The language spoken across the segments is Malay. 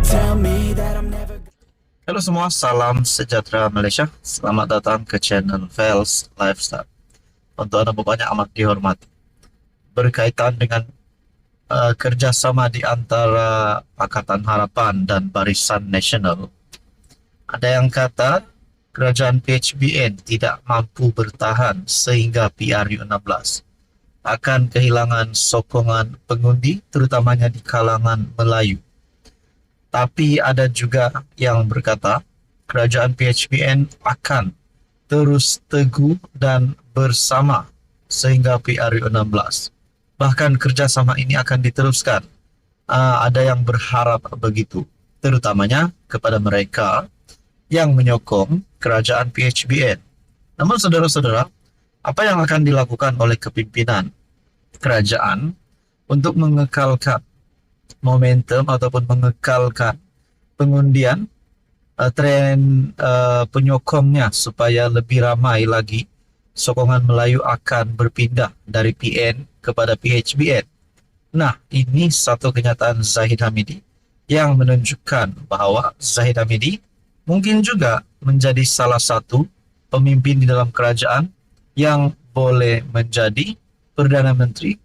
tell me that I'm never. Halo semua, salam sejahtera Malaysia. Selamat datang ke channel Vels Lifestyle. Untuk Anda banyak amat dihormati. Berkaitan dengan kerjasama di antara Pakatan Harapan dan Barisan Nasional, ada yang kata kerajaan PHBN tidak mampu bertahan sehingga PRU16 akan kehilangan sokongan pengundi, terutamanya di kalangan Melayu. Tapi ada juga yang berkata kerajaan PHBN akan terus teguh dan bersama sehingga PRU16. Bahkan kerjasama ini akan diteruskan. Ada yang berharap begitu, terutamanya kepada mereka yang menyokong kerajaan PHBN. Namun saudara-saudara, apa yang akan dilakukan oleh kepimpinan kerajaan untuk mengekalkan momentum ataupun mengekalkan pengundian tren penyokongnya supaya lebih ramai lagi sokongan Melayu akan berpindah dari PN kepada PHBN. Nah, ini satu kenyataan Zahid Hamidi yang menunjukkan bahwa Zahid Hamidi mungkin juga menjadi salah satu pemimpin di dalam kerajaan yang boleh menjadi Perdana Menteri.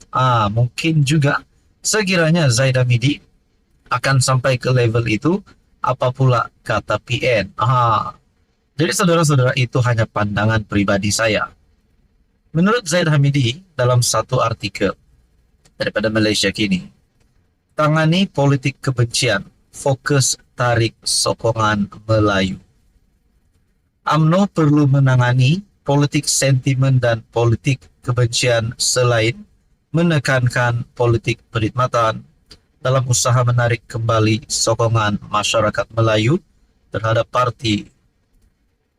Mungkin juga sekiranya Zahid Hamidi akan sampai ke level itu, apa pula kata PN? Jadi saudara-saudara, itu hanya pandangan pribadi saya. Menurut Zahid Hamidi, dalam satu artikel daripada Malaysia Kini, tangani politik kebencian, fokus tarik sokongan Melayu. UMNO perlu menangani politik sentimen dan politik kebencian selain menekankan politik perkhidmatan dalam usaha menarik kembali sokongan masyarakat Melayu terhadap parti.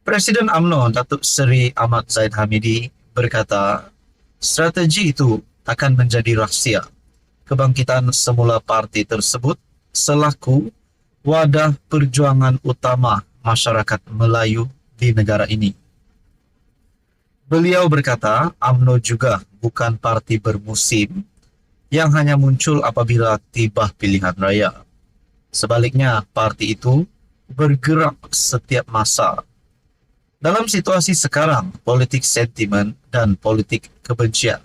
Presiden UMNO Datuk Seri Ahmad Zahid Hamidi berkata, strategi itu akan menjadi rahsia kebangkitan semula parti tersebut selaku wadah perjuangan utama masyarakat Melayu di negara ini. Beliau berkata, UMNO juga bukan parti bermusim yang hanya muncul apabila tiba pilihan raya. Sebaliknya, parti itu bergerak setiap masa. Dalam situasi sekarang, politik sentimen dan politik kebencian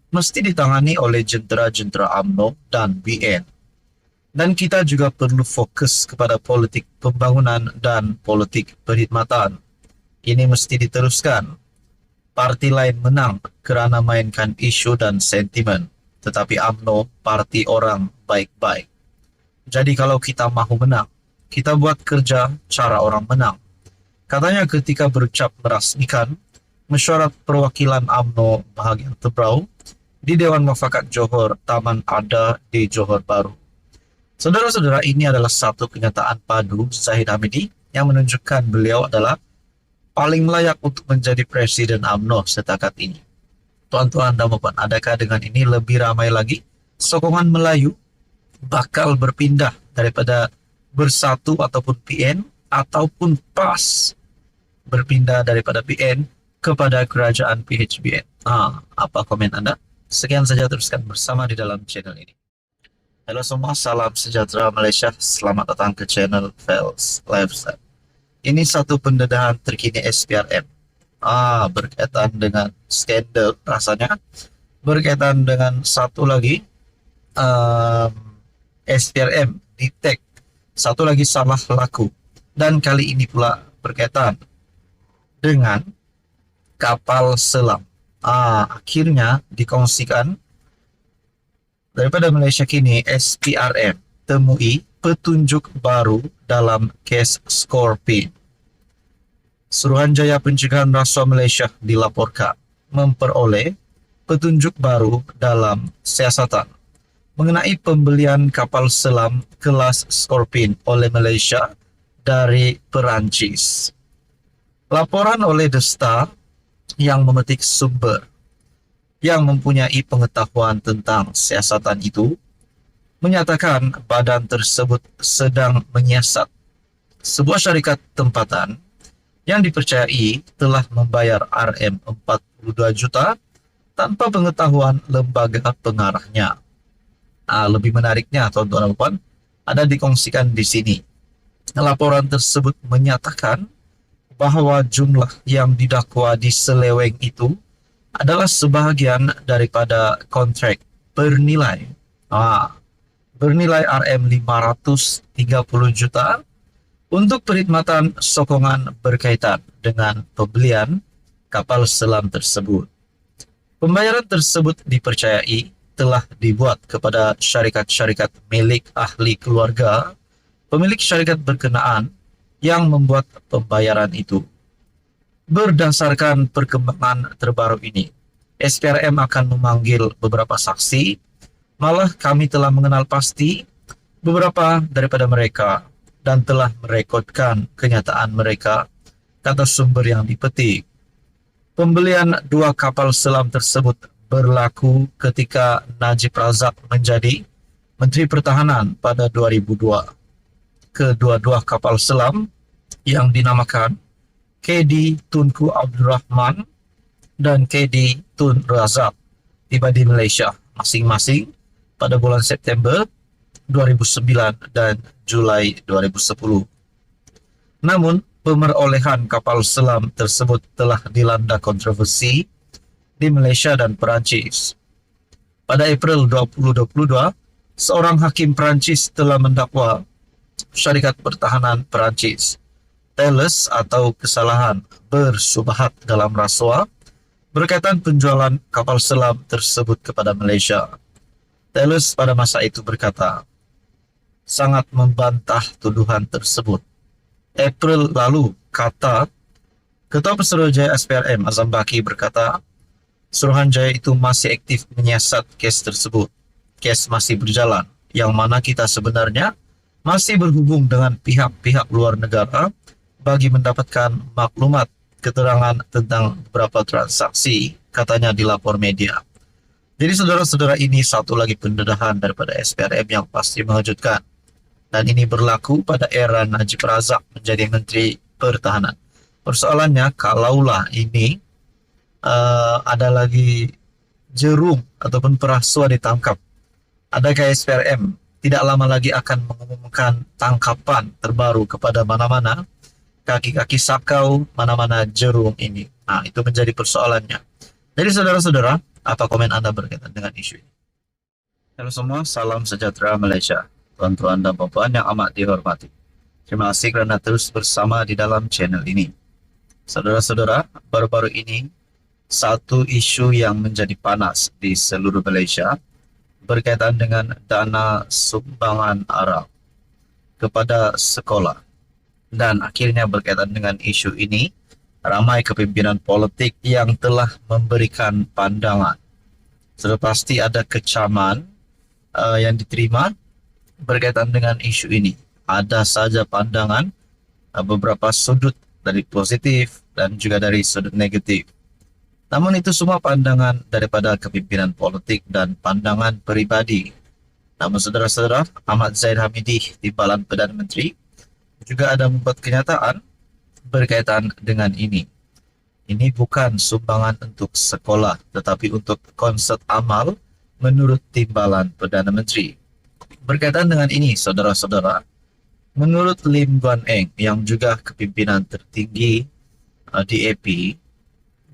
mesti ditangani oleh jentera-jentera UMNO dan BN. Dan kita juga perlu fokus kepada politik pembangunan dan politik perkhidmatan. Ini mesti diteruskan. Parti lain menang kerana mainkan isu dan sentimen, tetapi UMNO parti orang baik-baik. Jadi kalau kita mahu menang, kita buat kerja cara orang menang. Katanya ketika berucap merasmikan mesyuarat perwakilan UMNO bahagian Tebrau di Dewan Mufakat Johor Taman Ada di Johor Bahru. Saudara-saudara, ini adalah satu kenyataan padu Zahid Hamidi yang menunjukkan beliau adalah paling layak untuk menjadi presiden UMNO setakat ini. Tuan-tuan dan puan, adakah dengan ini lebih ramai lagi sokongan Melayu bakal berpindah daripada Bersatu ataupun PN, ataupun PAS berpindah daripada PN kepada kerajaan PHBN? Apa komen Anda? Sekian saja, teruskan bersama di dalam channel ini. Halo semua, salam sejahtera Malaysia. Selamat datang ke channel Vels Lifestyle. Ini satu pendedahan terkini SPRM. Berkaitan dengan skandal rasanya. Berkaitan dengan satu lagi SPRM detect satu lagi salah laku. Dan kali ini pula berkaitan dengan kapal selam. Akhirnya dikongsikan daripada Malaysia Kini, SPRM temui petunjuk baru dalam kes Scorpion. Suruhanjaya Pencegahan Rasuah Malaysia dilaporkan memperoleh petunjuk baru dalam siasatan mengenai pembelian kapal selam kelas Scorpion oleh Malaysia dari Perancis. Laporan oleh The Star yang memetik sumber yang mempunyai pengetahuan tentang siasatan itu menyatakan badan tersebut sedang menyiasat sebuah syarikat tempatan yang dipercayai telah membayar RM42 juta tanpa pengetahuan lembaga pengarahnya. Lebih menariknya, tuan-tuan dan puan, ada dikongsikan di sini. Laporan tersebut menyatakan bahwa jumlah yang didakwa di Seleweng itu adalah sebahagian daripada kontrak bernilai bernilai Rm530 juta untuk perkhidmatan sokongan berkaitan dengan pembelian kapal selam tersebut. Pembayaran tersebut dipercayai telah dibuat kepada syarikat-syarikat milik ahli keluarga pemilik syarikat berkenaan yang membuat pembayaran itu. Berdasarkan perkembangan terbaru ini, SPRM akan memanggil beberapa saksi, malah kami telah mengenal pasti beberapa daripada mereka dan telah merekodkan kenyataan mereka, kata sumber yang dipetik. Pembelian 2 kapal selam tersebut berlaku ketika Najib Razak menjadi Menteri Pertahanan pada 2002. Kedua-dua kapal selam yang dinamakan KD Tunku Abdurrahman dan KD Tun Razak tiba di Malaysia masing-masing pada bulan September 2009 dan Julai 2010. Namun, pemerolehan kapal selam tersebut telah dilanda kontroversi di Malaysia dan Perancis. Pada April 2022, seorang hakim Perancis telah mendakwa syarikat pertahanan Perancis Thales atau kesalahan bersubahat dalam rasuah berkaitan penjualan kapal selam tersebut kepada Malaysia. Thales pada masa itu berkata, sangat membantah tuduhan tersebut. April lalu, kata Ketua Pesuruhjaya SPRM Azam Baki berkata, Suruhanjaya itu masih aktif menyiasat kes tersebut. Kes masih berjalan, yang mana kita sebenarnya masih berhubung dengan pihak-pihak luar negara bagi mendapatkan maklumat keterangan tentang beberapa transaksi, katanya di lapor media. Jadi saudara-saudara, ini satu lagi pendedahan daripada SPRM yang pasti mengejutkan. Dan ini berlaku pada era Najib Razak menjadi Menteri Pertahanan. Persoalannya, kalaulah ini ada lagi Jerung ataupun Perasua ditangkap, adakah SPRM tidak lama lagi akan mengumumkan tangkapan terbaru kepada mana-mana kaki-kaki sakau, mana-mana Jerung ini? Nah, itu menjadi persoalannya. Jadi saudara-saudara, apa komen Anda berkaitan dengan isu ini? Halo semua, salam sejahtera Malaysia. Tuan-tuan dan puan yang amat dihormati. Terima kasih kerana terus bersama di dalam channel ini. Saudara-saudara, baru-baru ini satu isu yang menjadi panas di seluruh Malaysia berkaitan dengan dana sumbangan Arab kepada sekolah. Dan akhirnya berkaitan dengan isu ini, ramai kepimpinan politik yang telah memberikan pandangan. Sudah pasti ada kecaman yang diterima berkaitan dengan isu ini. Ada saja pandangan beberapa sudut dari positif dan juga dari sudut negatif. Namun itu semua pandangan daripada kepimpinan politik dan pandangan peribadi. Namun saudara-saudara, Ahmad Zahid Hamidi, Timbalan Perdana Menteri, juga ada membuat kenyataan berkaitan dengan ini. Ini bukan sumbangan untuk sekolah, tetapi untuk konsert amal menurut Timbalan Perdana Menteri. Berkaitan dengan ini, saudara-saudara, menurut Lim Guan Eng yang juga kepimpinan tertinggi DAP,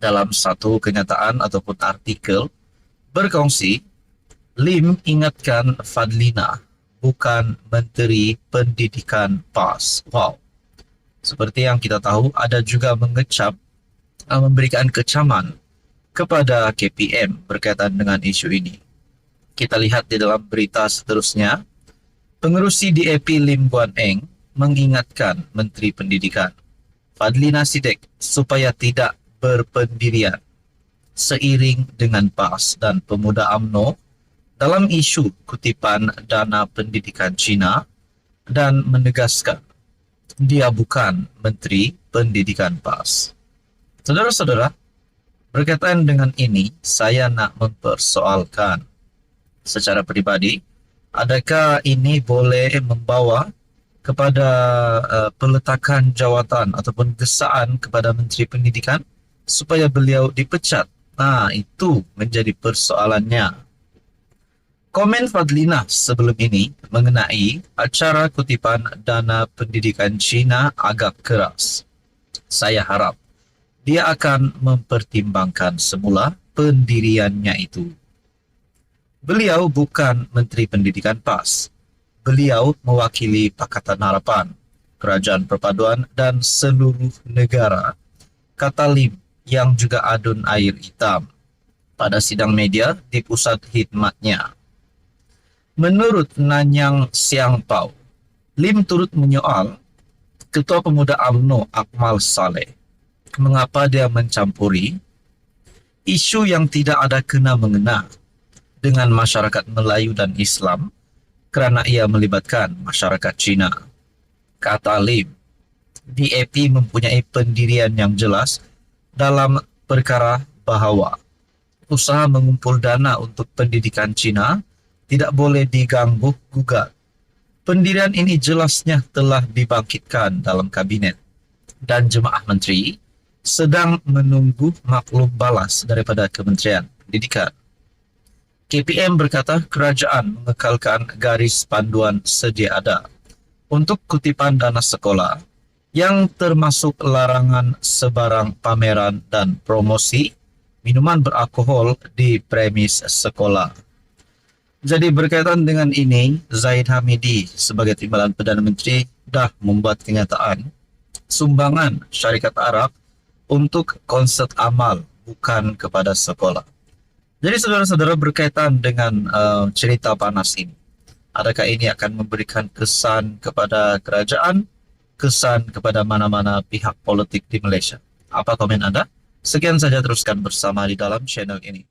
dalam satu kenyataan ataupun artikel berkongsi, Lim ingatkan Fadlina bukan Menteri Pendidikan PAS. Wow. Seperti yang kita tahu, ada juga mengecap, memberikan kecaman kepada KPM berkaitan dengan isu ini. Kita lihat di dalam berita seterusnya, pengerusi DAP Lim Guan Eng mengingatkan Menteri Pendidikan Fadlina Sidek supaya tidak berpendirian seiring dengan PAS dan Pemuda UMNO dalam isu kutipan dana pendidikan Cina dan menegaskan dia bukan Menteri Pendidikan PAS. Saudara-saudara, berkaitan dengan ini, saya nak mempersoalkan secara pribadi, adakah ini boleh membawa kepada peletakan jawatan ataupun gesaan kepada Menteri Pendidikan supaya beliau dipecat? Nah, itu menjadi persoalannya. Komen Fadlina sebelum ini mengenai acara kutipan dana pendidikan Cina agak keras. Saya harap dia akan mempertimbangkan semula pendiriannya itu. Beliau bukan Menteri Pendidikan PAS. Beliau mewakili Pakatan Harapan, Kerajaan Perpaduan dan seluruh negara, kata Lim yang juga adun air hitam pada sidang media di pusat khidmatnya. Menurut Nanyang Siang Pau, Lim turut menyoal Ketua Pemuda UMNO Akmal Saleh mengapa dia mencampuri isu yang tidak ada kena-mengena dengan masyarakat Melayu dan Islam kerana ia melibatkan masyarakat Cina. Kata Lim, DAP mempunyai pendirian yang jelas dalam perkara bahawa usaha mengumpul dana untuk pendidikan Cina tidak boleh diganggu gugat. Pendirian ini jelasnya telah dibangkitkan dalam kabinet dan jemaah menteri sedang menunggu maklum balas daripada Kementerian Pendidikan. KPM berkata kerajaan mengekalkan garis panduan sedia ada untuk kutipan dana sekolah yang termasuk larangan sebarang pameran dan promosi minuman beralkohol di premis sekolah. Jadi berkaitan dengan ini, Zahid Hamidi sebagai Timbalan Perdana Menteri dah membuat kenyataan sumbangan syarikat Arab untuk konsert amal bukan kepada sekolah. Jadi saudara-saudara berkaitan dengan cerita panas ini, adakah ini akan memberikan kesan kepada kerajaan, kesan kepada mana-mana pihak politik di Malaysia? Apa komen Anda? Sekian saja, teruskan bersama di dalam channel ini.